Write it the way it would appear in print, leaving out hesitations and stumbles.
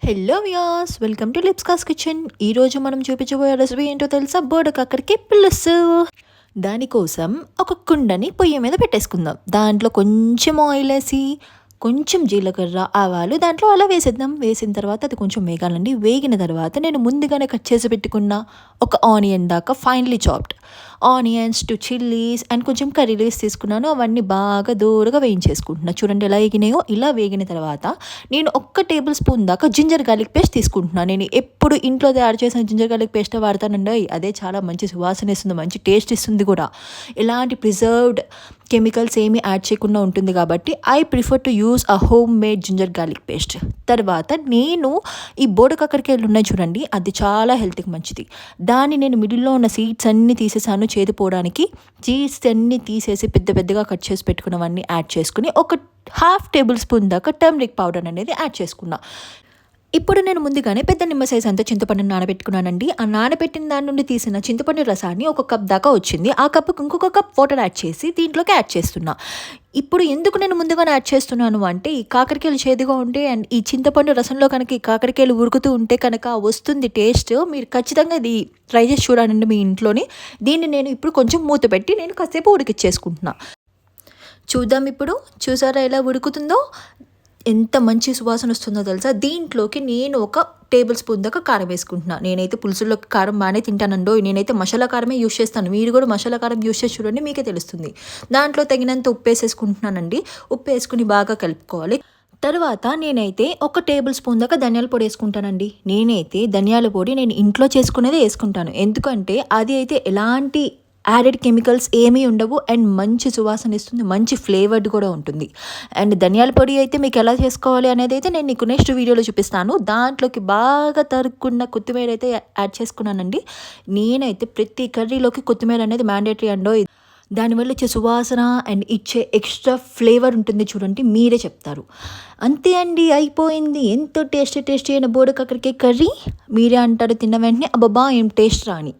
Hello viewers, welcome to Lipska's kitchen. ఈరోజు మనం చూపించబోయే రెసిపీ ఏంటో తెలుసా? బోడకాకరకాయ పులుసు. దానికోసం ఒక కుండని పొయ్యి మీద పెట్టేసుకుందాం. దాంట్లో కొంచెం ఆయిల్ వేసి కొంచెం జీలకర్ర, ఆవాలు దాంట్లో అలా వేసేద్దాం. వేసిన తర్వాత అది కొంచెం వేగాలండి. వేగిన తర్వాత నేను ముందుగానే కట్ చేసి పెట్టుకున్న ఒక ఆనియన్ దాకా finely chopped onions, 2 chillies and కొంచెం కర్రీ లీవ్స్ తీసుకున్నాను. అవన్నీ బాగా దూరగా వేయించేసుకుంటున్నా. చూడండి ఎలా వేగినాయో. ఇలా వేగిన తర్వాత నేను 1 టేబుల్ స్పూన్ దాకా జింజర్ గార్లిక్ పేస్ట్ తీసుకుంటున్నాను. నేను ఎప్పుడు ఇంట్లో తయారు చేసిన జింజర్ గార్లిక్ పేస్ట్ వాడతానండి. అదే చాలా మంచి సువాసన ఇస్తుంది, మంచి టేస్ట్ ఇస్తుంది కూడా. ఎలాంటి ప్రిజర్వ్డ్ కెమికల్స్ ఏమీ యాడ్ చేయకుండా ఉంటుంది కాబట్టి I prefer to use a home made ginger garlic paste. తర్వాత నేను ఈ బోడకాకరకాయలు ఉన్నాయి చూడండి, అది చాలా హెల్త్కి మంచిది. దాన్ని నేను మిడిల్లో ఉన్న సీడ్స్ అన్నీ తీసేసాను చేదిపోవడానికి. సీడ్స్ అన్నీ తీసేసి పెద్ద పెద్దగా కట్ చేసి పెట్టుకున్నవన్నీ యాడ్ చేసుకుని ఒక 1/2 టేబుల్ స్పూన్ దాకా టర్మరిక్ పౌడర్ అనేది యాడ్ చేసుకున్నా. ఇప్పుడు నేను ముందుగానే పెద్ద నిమ్మ సైజ్ అంతా చింతపండుని నానబెట్టుకున్నానండి. ఆ నానబెట్టిన దాని నుండి తీసిన చింతపండు రసాన్ని 1 కప్ దాకా వచ్చింది. ఆ కప్పుకి ఇంకొక కప్ వాటర్ యాడ్ చేసి దీంట్లోకి యాడ్ చేస్తున్నా. ఇప్పుడు ఎందుకు నేను ముందుగానే యాడ్ చేస్తున్నాను అంటే, ఈ కాకరకాయలు చేదుగా ఉంటే అండ్ ఈ చింతపండు రసంలో కనుక ఈ కాకరకాయలు ఉడుకుతూ ఉంటే కనుక వస్తుంది టేస్ట్. మీరు ఖచ్చితంగా ఇది ట్రై చేసి చూడండి మీ ఇంట్లోని. దీన్ని నేను ఇప్పుడు కొంచెం మూత పెట్టి నేను కాసేపు ఉడికిచ్చేసుకుంటున్నా. చూద్దాం ఇప్పుడు. చూసారా ఎలా ఉడుకుతుందో? ఎంత మంచి సువాసన వస్తుందో తెలుసా? దీంట్లోకి నేను 1 టేబుల్ స్పూన్ దాకా కారం వేసుకుంటున్నాను. నేనైతే పులుసులోకి కారం బాగానే తింటానండో. నేనైతే మసాలా కారమే యూస్ చేస్తాను. మీరు కూడా మసాలా కారం యూస్ చేసి చూడండి, మీకే తెలుస్తుంది. దాంట్లో తగినంత ఉప్పు వేసేసుకుంటున్నానండి. ఉప్పు వేసుకుని బాగా కలుపుకోవాలి. తర్వాత నేనైతే 1 టేబుల్ స్పూన్ దాకా ధనియాల పొడి వేసుకుంటానండి. నేనైతే ధనియాల పొడి నేను ఇంట్లో చేసుకునేదే వేసుకుంటాను. ఎందుకంటే అది అయితే ఎలాంటి యాడెడ్ కెమికల్స్ ఏమీ ఉండవు అండ్ మంచి సువాసన ఇస్తుంది, మంచి ఫ్లేవర్డ్ కూడా ఉంటుంది. అండ్ ధనియాల పొడి అయితే మీకు ఎలా చేసుకోవాలి అనేది అయితే నేను నీకు నెక్స్ట్ వీడియోలో చూపిస్తాను. దాంట్లోకి బాగా తరుక్కున్న కొత్తిమీర అయితే యాడ్ చేసుకున్నానండి. నేనైతే ప్రతి కర్రీలోకి కొత్తిమీర అనేది మ్యాండేటరీ అండో. దానివల్ల వచ్చే సువాసన అండ్ ఇచ్చే ఎక్స్ట్రా ఫ్లేవర్ ఉంటుంది చూడండి, మీరే చెప్తారు. అంతే అండి, అయిపోయింది. ఎంతో టేస్టీ అయిన బోడకాకరకాయ కర్రీ. మీరే అంటారు తిన్న వెంటనే అబ్బబ్బా ఏం టేస్ట్ రాని.